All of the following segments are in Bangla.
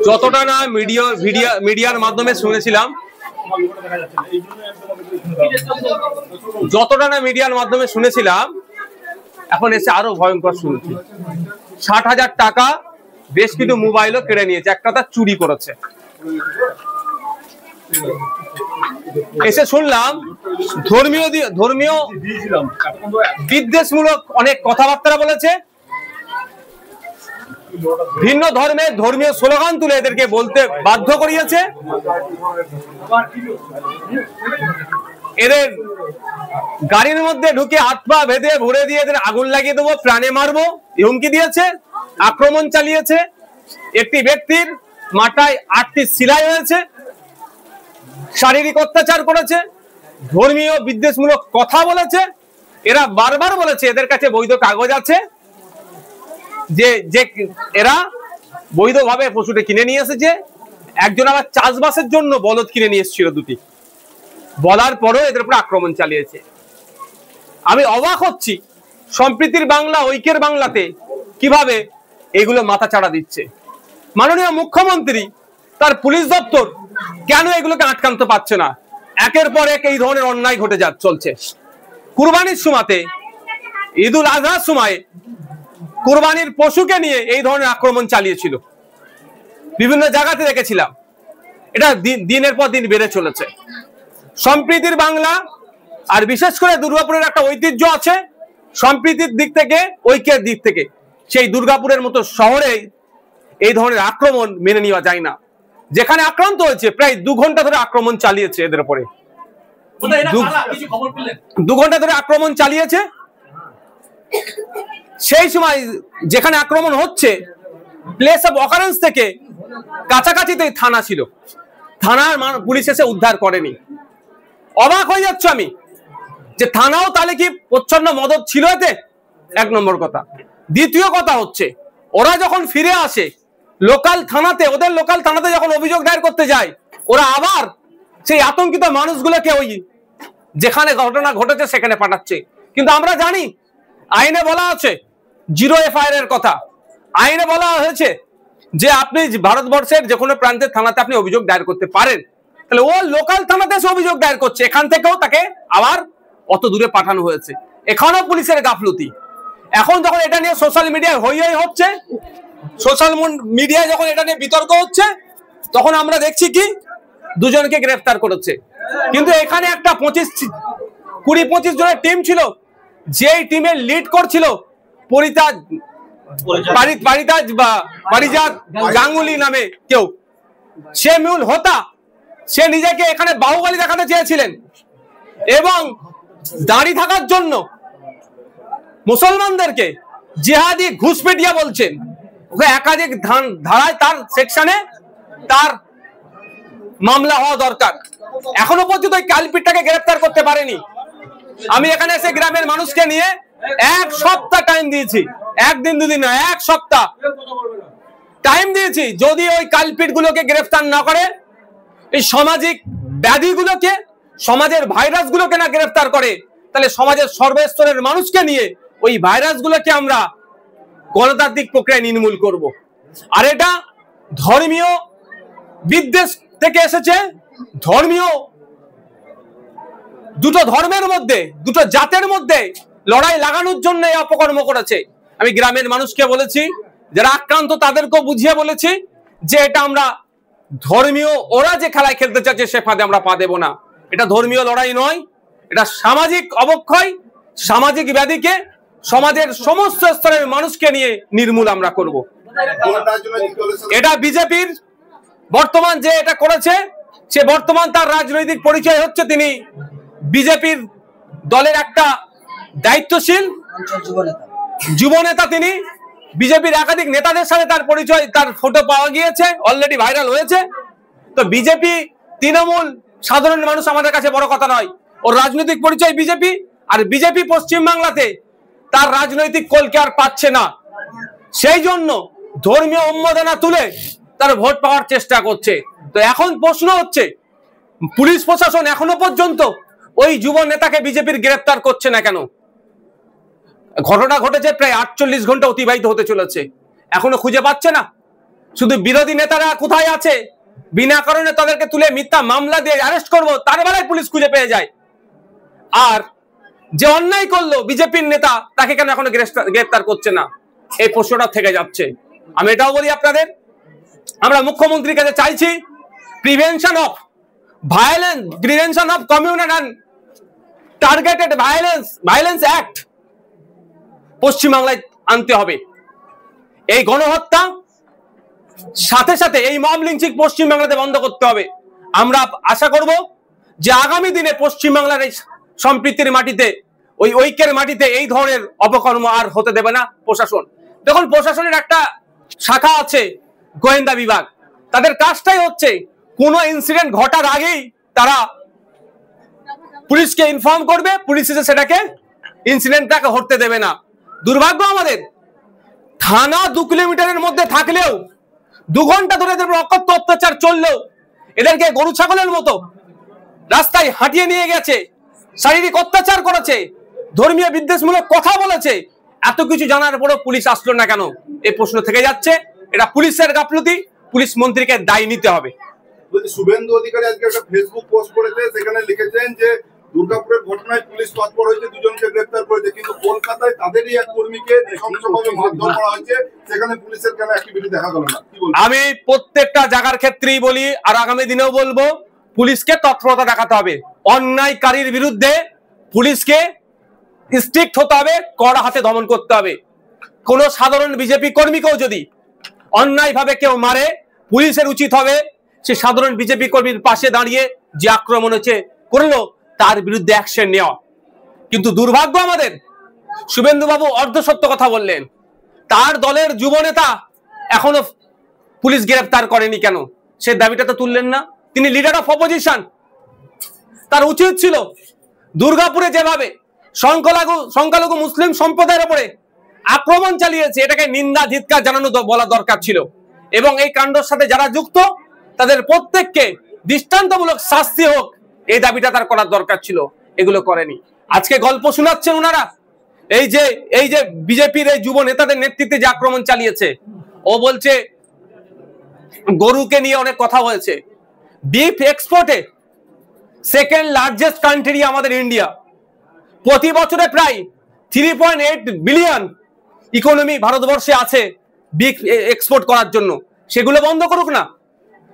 যতটা না মিডিয়ার মাধ্যমে শুনেছিলাম, এখন এসে আরো ভয়ঙ্কর শুনছি। 60,000 টাকা, বেশ কিছু মোবাইলও কেড়ে নিয়েছে, একটা তার চুরি করেছে। এসে শুনলাম ধর্মীয় বিদ্বেষমূলক অনেক কথাবার্তা বলেছে, ভিন্ন ধর্মের ধর্মীয় স্লোগান তুলে এদেরকে বলতে বাধ্য করিয়েছে। এদের গাড়ির মধ্যে ঢুকে হাত পা বেঁধে ভরে দিয়ে এদের আগুন লাগিয়ে দেবো, প্রাণে মারবো হুমকি দিয়েছে, আক্রমণ চালিয়েছে। একটি ব্যক্তির মাথায় 8টি সেলাই হয়েছে, শারীরিক অত্যাচার করেছে, ধর্মীয় বিদ্বেষমূলক কথা বলেছে। এরা বারবার বলেছে এদের কাছে বৈধ কাগজ আছে, যে এরা বৈধভাবে পশুটা কিনে নিয়ে এসেছে। একজন আবার চাষবাসের জন্য বলদ কিনে নিয়ে এসেছিল 2টি, বলার পরও এদের উপর আক্রমণ চালিয়েছে। আমি অবাক হচ্ছি সম্প্রীতির বাংলা, ঐক্যের বাংলাতে কিভাবে এগুলো মাথা চাড়া দিচ্ছে। মাননীয় মুখ্যমন্ত্রী, তার পুলিশ দপ্তর কেন এগুলোকে আটকাতে পারছে না? একের পর এক এই ধরনের অন্যায় ঘটে চলছে। কুরবানির সময়তে, ঈদুল আজহার সময় কুরবানির পশুকে নিয়ে এই ধরনের আক্রমণ চালিয়েছিল, বিভিন্ন জায়গাতে দেখেছিলাম। এটা দিনের পর দিন বেড়ে চলেছে। সম্প্রীতির বাংলা, আর বিশেষ করে দুর্গাপুরের একটা ঐতিহ্য আছে সম্প্রীতির দিক থেকে, ঐক্যের দিক থেকে। সেই দুর্গাপুরের মতো শহরে এই ধরনের আক্রমণ মেনে নেওয়া যায় না। যেখানে আক্রান্ত হয়েছে, প্রায় 2 ঘন্টা ধরে আক্রমণ চালিয়েছে এদের উপরে, 2 ঘন্টা ধরে আক্রমণ চালিয়েছে। সেই সময় যেখানে আক্রমণ হচ্ছে, প্লেস অফ অকারেন্স থেকে কাছাকাছিতে থানা ছিল, থানার পুলিশ এসে উদ্ধার করেনি। অবাক হয়ে যাচ্ছে আমি যে থানাও তাহলে কি প্রচ্ছন্ন মদত ছিল এতে? 1 নম্বর কথা। দ্বিতীয় কথা হচ্ছে, ওরা যখন ফিরে আসে লোকাল থানাতে, ওদের লোকাল থানাতে যখন অভিযোগ দায়ের করতে যায়, ওরা আবার সেই আতঙ্কিত মানুষগুলোকে ওই যেখানে ঘটনা ঘটেছে সেখানে পাঠাচ্ছে। কিন্তু আমরা জানি আইনে বলা আছে 0 FIR এর কথা। আইনে বলা হয়েছে যে আপনি ভারতবর্ষের যে কোনো প্রান্তের থানাতে আপনি অভিযোগ দায়ের করতে পারেন। তাহলে ও লোকাল থানাতে সে অভিযোগ দায়ের করছে, এখান থেকেও তাকে আবার অত দূরে পাঠানো হয়েছে। এখানেও পুলিশের গাফলতি। এখন যখন এটা নিয়ে সোশ্যাল মিডিয়ায় হই হচ্ছে, সোশ্যাল মিডিয়ায় যখন এটা নিয়ে বিতর্ক হচ্ছে, তখন আমরা দেখছি কি 2 জনকে গ্রেফতার করেছে। কিন্তু এখানে একটা 20-25 জনের টিম ছিল, যেই টিমের লিড করছিল পারিজাত গাঙ্গুলি নামে কেউ, সে মূল হোতা। সে নিজেকে এখানে বাহুবলী দেখাতে চেয়েছিলেন এবং দাঁড়ি থাকার জন্য মুসলমানদেরকে জিহাদি ঘুষপেটিয়া বলছেন। ওকে একাধিক ধারায় তার সেকশনে তার মামলা হওয়া দরকার। এখনো পর্যন্ত ওই কালপিটটাকে গ্রেফতার করতে পারেনি। আমি এখানে এসে গ্রামের মানুষকে নিয়ে 1 সপ্তাহ টাইম দিয়েছি, 1 দিন 2 দিন না, 1 সপ্তাহ টাইম দিয়েছি। যদি ওই কালপিট গুলোকে গ্রেফতার না করে, এই সামাজিক ব্যাধিগুলোকে, সমাজের ভাইরাস গুলোকে না গ্রেফতার করে, তাহলে সমাজের সর্বস্তরের মানুষকে নিয়ে ওই ভাইরাস গুলোকে আমরা গণতান্ত্রিক প্রক্রিয়ায় নির্মূল করব। আর এটা ধর্মীয় বিদ্বেষ থেকে এসেছে। ধর্মীয় দুটো ধর্মের মধ্যে, দুটো জাতের মধ্যে লড়াই লাগানোর জন্য এই অপকর্ম করেছে। আমি গ্রামের মানুষকে বলেছি, যারা আক্রান্ত তাদেরকেও বুঝিয়ে বলেছি যে এটা আমরা ধর্মীয়, ওরা যে খেলায় খেলতে চাচ্ছে সে ফাঁদে আমরা পা দেব না। এটা ধর্মীয় লড়াই নয়, এটা সামাজিক অবক্ষয়, সামাজিক ব্যাধিকে সমাজের সমস্ত স্তরের মানুষকে নিয়ে নির্মূল আমরা করব। এটা বিজেপির বর্তমান যে এটা করেছে, সে বর্তমান তার রাজনৈতিক পরিচয় হচ্ছে তিনি বিজেপির দলের একটা দায়িত্বশীল যুব নেতা। তিনি বিজেপির একাধিক নেতাদের সাথে তার পরিচয়, তার ফটো পাওয়া গিয়েছে, অলরেডি ভাইরাল হয়েছে। তো বিজেপি, তৃণমূল, সাধারণ মানুষ আমাদের কাছে বড় কথা নয়। ওর রাজনৈতিক পরিচয় বিজেপি, আর বিজেপি পশ্চিমবাংলাতে তার রাজনৈতিক কলকে আর পাচ্ছে না। সেই জন্য ধর্মীয় উন্মাদনা তুলে তার ভোট পাওয়ার চেষ্টা করছে। তো এখন প্রশ্ন হচ্ছে, পুলিশ প্রশাসন এখনো পর্যন্ত ওই যুব নেতাকে বিজেপির গ্রেফতার করছে না কেন? ঘটনা ঘটেছে প্রায় 48 ঘন্টা অতিবাহিত হতে চলেছে, এখনো খুঁজে পাচ্ছে না। শুধু বিরোধী নেতারা কোথায় আছে, বিনা কারণে তাদেরকে তুলে মিথ্যা মামলা দিয়ে অ্যারেস্ট করবো, তার বেলায় পুলিশ খুঁজে পেয়ে যায়। আর যে অন্যায় করলো বিজেপির নেতা, তাকে কেন এখনো গ্রেফতার করছে না, এই প্রশ্নটা থেকে যাচ্ছে। আমি এটাও বলি আপনাদের, আমরা মুখ্যমন্ত্রীর কাছে চাইছি prevention of violence, prevention of communal and targeted violence act পশ্চিমবাংলায় আনতে হবে। এই গণহত্যা সাথে সাথে এই মব লিঞ্চিং পশ্চিমবাংলাতে বন্ধ করতে হবে। আমরা আশা করব যে আগামী দিনে পশ্চিমবাংলার এই সম্প্রীতির মাটিতে, ওই ঐক্যের মাটিতে এই ধরনের অপকর্ম আর হতে দেবে না প্রশাসন। দেখুন, প্রশাসনের একটা শাখা আছে গোয়েন্দা বিভাগ, তাদের কাজটাই হচ্ছে কোনো ইনসিডেন্ট ঘটার আগেই তারা পুলিশকে ইনফর্ম করবে, পুলিশ এসে সেটাকে ইনসিডেন্টটাকে ঘটতে দেবে না। দুর্ভাগ্য আমাদের, থানা 2 কিলোমিটারের মধ্যে থাকলেও 2 ঘন্টা ধরে এদের অকথ্য অত্যাচার চললেও এদেরকে গরু ছাগলের মতো রাস্তায় হাঁটিয়ে নিয়ে গেছে, শারীরিক অত্যাচার করেছে, ধর্মীয় বিদ্বেষমূলক কথা বলেছে। এত কিছু জানার পরও পুলিশ আসলো না কেন, এই প্রশ্ন থেকে যাচ্ছে। এটা পুলিশের গাফলতি, পুলিশ মন্ত্রীকে দায়ী নিতে হবে। শুভেন্দু অধিকারী আজকে একটা ফেসবুক পোস্ট করেছে, সেখানে লিখেছেন যে দুর্গাপুরের ঘটনায় পুলিশ তৎপর হয়েছে, 2 জনকে গ্রেফতার করেছে, কিন্তু কলকাতায় তাদেরই এক কর্মীকে নৃশংসভাবে মারধর করা হয়েছে, সেখানে পুলিশের কেন অ্যাক্টিভিটি দেখা গেল না? আমি প্রত্যেকটা জায়গার ক্ষেত্রেই বলি, আর আগামী দিনেও বলবো, পুলিশকে তৎপরতা দেখাতে হবে। অন্যায়কারীর বিরুদ্ধে পুলিশকে স্ট্রিক্ট হতে হবে, কড়া হাতে দমন করতে হবে। কোন সাধারণ বিজেপি কর্মীকেও যদি অন্যায়ভাবে কেউ মারে, পুলিশের উচিত হবে সে সাধারণ বিজেপি কর্মীর পাশে দাঁড়িয়ে যে আক্রমণ হচ্ছে করলো তার বিরুদ্ধে অ্যাকশন নেওয়া। কিন্তু দুর্ভাগ্য আমাদের, শুভেন্দু বাবু অর্ধসত্য কথা বললেন। তার দলের যুব নেতা এখনো পুলিশ গ্রেফতার করেনি কেন, সে দাবিটা তো তুললেন না। তিনি লিডার অফ অপোজিশন, তার উচিত ছিল দুর্গাপুরে যেভাবে সংখ্যালঘু মুসলিম সম্প্রদায়ের উপরে আক্রমণ চালিয়েছে, এটাকে নিন্দা ধিক্কার জানানো বলা দরকার ছিল, এবং এই কাণ্ডের সাথে যারা যুক্ত তাদের প্রত্যেককে দৃষ্টান্তমূলক শাস্তি হোক, এই দাবিটা তার করার দরকার ছিল। এগুলো করেনি। আজকে গল্প শোনাচ্ছেন ওনারা, এই যে বিজেপির এই যুব নেতাদের নেতৃত্বে যে আক্রমণ চালিয়েছে। ও বলছে গরুকে নিয়ে অনেক কথা হয়েছে। বিফ এক্সপোর্টে সেকেন্ড লার্জেস্ট কান্ট্রি আমাদের ইন্ডিয়া। প্রতি বছরে প্রায় 3.8 বিলিয়ন ইকোনমি ভারতবর্ষে আছে বিফ এক্সপোর্ট করার জন্য। সেগুলো বন্ধ করুক না।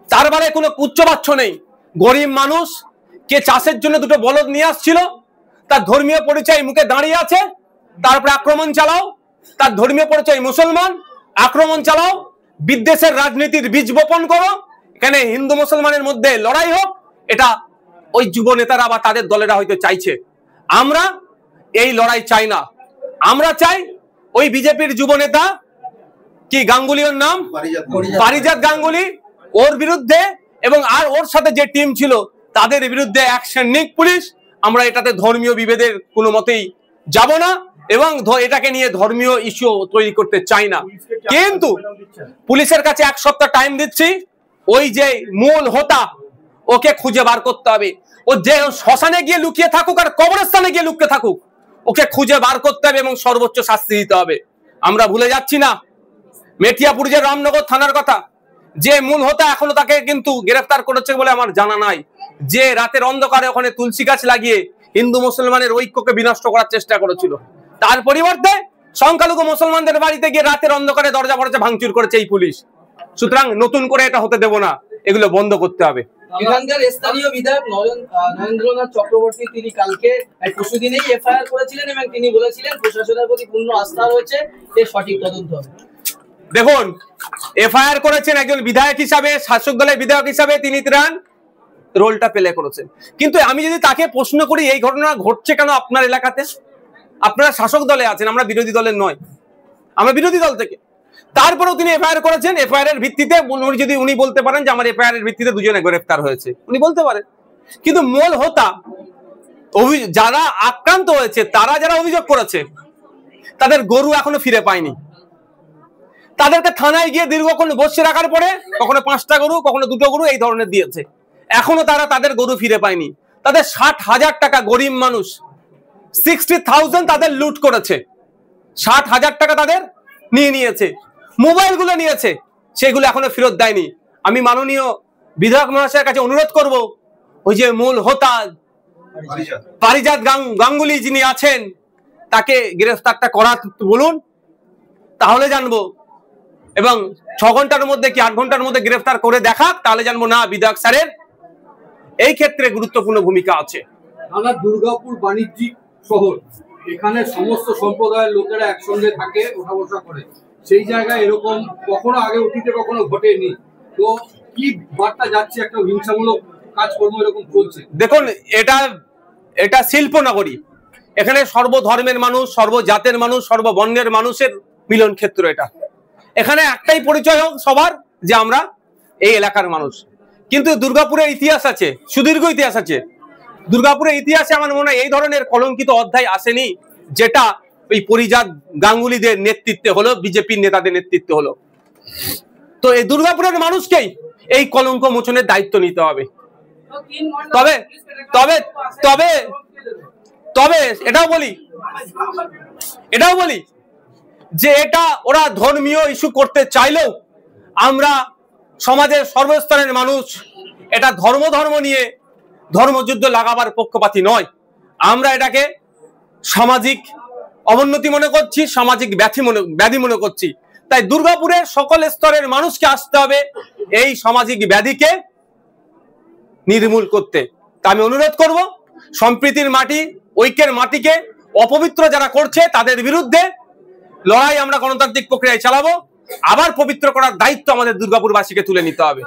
তার মানে কোনো উচ্চবাচ্য নেই। গরিব মানুষ কে চাষের জন্য 2টো বলদ নিয়ে আসছিল, তার ধর্মীয় পরিচয় মুখে দাঁড়িয়ে আছে, তারপরে আক্রমণ চালাও। তার ধর্মীয় পরিচয় মুসলমান, আক্রমণ চালাও। বিদ্বেষের রাজনীতির বীজ বপন করো, এখানে হিন্দু মুসলমানের মধ্যে লড়াই হোক, এটা ওই যুব নেতারা বা তাদের দলেরা হয়তো চাইছে। আমরা এই লড়াই চাই না। আমরা চাই ওই বিজেপির যুব নেতা কি গাঙ্গুলির নাম, পারিজাত গাঙ্গুলি, ওর বিরুদ্ধে এবং আর ওর সাথে যে টিম ছিল তাদের বিরুদ্ধে অ্যাকশন নিক পুলিশ। আমরা এটাতে ধর্মীয় বিভেদের কোনো মতেই যাব না এবং এটাকে নিয়ে ধর্মীয় ইস্যু তৈরি করতে চাই না। কিন্তু পুলিশের কাছে 1 সপ্তাহ টাইম দিচ্ছি। ওই যে মূল হোতা, ওকে খুঁজে বার করতে হবে। ও যে শ্মশানে গিয়ে লুকিয়ে থাকুক আর কবরস্থানে গিয়ে লুকিয়ে থাকুক, ওকে খুঁজে বার করতে হবে এবং সর্বোচ্চ শাস্তি দিতে হবে। আমরা ভুলে যাচ্ছি না মেটিয়াপুর যে রামনগর থানার কথা, যে মূল হোতা এখনো তাকে কিন্তু গ্রেফতার করেছে বলে আমার জানা নাই। যে রাতের অন্ধকারে ওখানে তুলসী গাছ লাগিয়ে হিন্দু মুসলমানের ঐক্যকে বিনষ্ট করার চেষ্টা করেছিল, তার পরিবর্তে সংখ্যালঘু মুসলমানদের বাড়িতে গিয়ে রাতের অন্ধকারে দরজা ফরজা ভাঙচুর করেছে এই পুলিশ। সুতরাং নতুন করে এটা হতে দেব না, এগুলো বন্ধ করতে হবে। এখানকার স্থানীয় বিধায়ক নরেন্দ্রনাথ চক্রবর্তী তিনি কালকে পরশুদিনেই এফআইআর করেছিলেন এবং তিনি বলেছিলেন প্রশাসনের প্রতি পূর্ণ আস্থা রয়েছে, এর সঠিক তদন্ত হবে। দেখুন, এফআইআর করেছেন একজন বিধায়ক হিসাবে, শাসক দলের বিধায়ক হিসাবে তিনি তার রোলটা প্লে করেছেন। কিন্তু আমি যদি তাকে প্রশ্ন করি এই ঘটনা ঘটছে কেন আপনার এলাকাতে, আপনারা শাসক দলে আছেন, আমরা বিরোধী দলের নয়, আমরা বিরোধী দল থেকে, তারপরেও তিনি এফআইআর করেছেন। এফআইআর এর ভিত্তিতে যদি উনি বলতে পারেন যে আমার এফআইআর এর ভিত্তিতে 2 জনে গ্রেফতার হয়েছে, উনি বলতে পারেন। কিন্তু মূল হোতা যারা আক্রান্ত হয়েছে, তারা যারা অভিযোগ করেছে, তাদের গরু এখনো ফিরে পায়নি। তাদেরকে থানায় গিয়ে দীর্ঘক্ষণ বসে রাখার পরে কখনো 5টা গরু, কখনো 2টো গরু এই ধরনের দিয়েছে, এখনো তারা তাদের গরু ফিরে পায়নি। তাদের 60,000 টাকা, গরিব মানুষ 60,000 তাদের লুট করেছে, 60,000 টাকা তাদের নিয়েছে, মোবাইল গুলো নিয়েছে, সেগুলো এখনো ফেরত দেয়নি। আমি মাননীয় বিধায়ক মহাশয়ের কাছে অনুরোধ করব, ওই যে মূল হোতা পারিজাত গাঙ্গুলি যিনি আছেন, তাকে গ্রেফতারটা করা বলুন, তাহলে জানবো। এবং 6 ঘন্টার মধ্যে কি 8 ঘন্টার মধ্যে গ্রেফতার করে দেখাক, তাহলে জানবো না বিধায়ক স্যারের এই ক্ষেত্রে গুরুত্বপূর্ণ ভূমিকা আছে। আমরা দুর্গাপুর বাণিজ্যিক শহর, এখানে সমস্ত সম্প্রদায়ের লোকেরা একসঙ্গে থাকে, ওঠা বসা করে। সেই জায়গায় এরকম কখনো আগে অতীতে কখনো ঘটেনি। তো কি বার্তা যাচ্ছে, একটা হিংসামূলক কাজকর্ম এরকম চলছে? দেখুন, এটা শিল্প নগরী, এখানে সর্বধর্মের মানুষ, সর্বজাতের মানুষ, সর্ববর্ণের মানুষের মিলন ক্ষেত্র। এখানে একটাই পরিচয় হোক সবার, যে আমরা এই এলাকার মানুষ। কিন্তু দুর্গাপুরের ইতিহাস আছে, সুদীর্ঘ ইতিহাস আছে। দুর্গাপুরের ইতিহাসে আমার মনে হয় এই ধরনের কলঙ্কিত অধ্যায় আসেনি, যেটা ওই পরিজাত গাঙ্গুলিদের নেতৃত্বে হলো, বিজেপির নেতাদের নেতৃত্বে হলো। তো এই দুর্গাপুরের মানুষকেই এই কলঙ্ক মোচনের দায়িত্ব নিতে হবে। তবে তবে তবে তবে এটাও বলি যে এটা ওরা ধর্মীয় ইস্যু করতে চাইলেও আমরা সমাজের সর্বস্তরের মানুষ এটা ধর্ম নিয়ে ধর্মযুদ্ধ লাগাবার পক্ষপাতী নয়। আমরা এটাকে সামাজিক অবনতি মনে করছি, সামাজিক ব্যাধি মনে করছি। তাই দুর্গাপুরের সকল স্তরের মানুষকে আসতে হবে এই সামাজিক ব্যাধিকে নির্মূল করতে। তা আমি অনুরোধ করব, সম্প্রীতির মাটি, ঐক্যের মাটিকে অপবিত্র যারা করছে তাদের বিরুদ্ধে লড়াই আমরা গণতান্ত্রিক প্রক্রিয়ায় চালাবো। আবার পবিত্র করার দায়িত্ব আমাদের দুর্গাপুরবাসীকে তুলে নিতে হবে।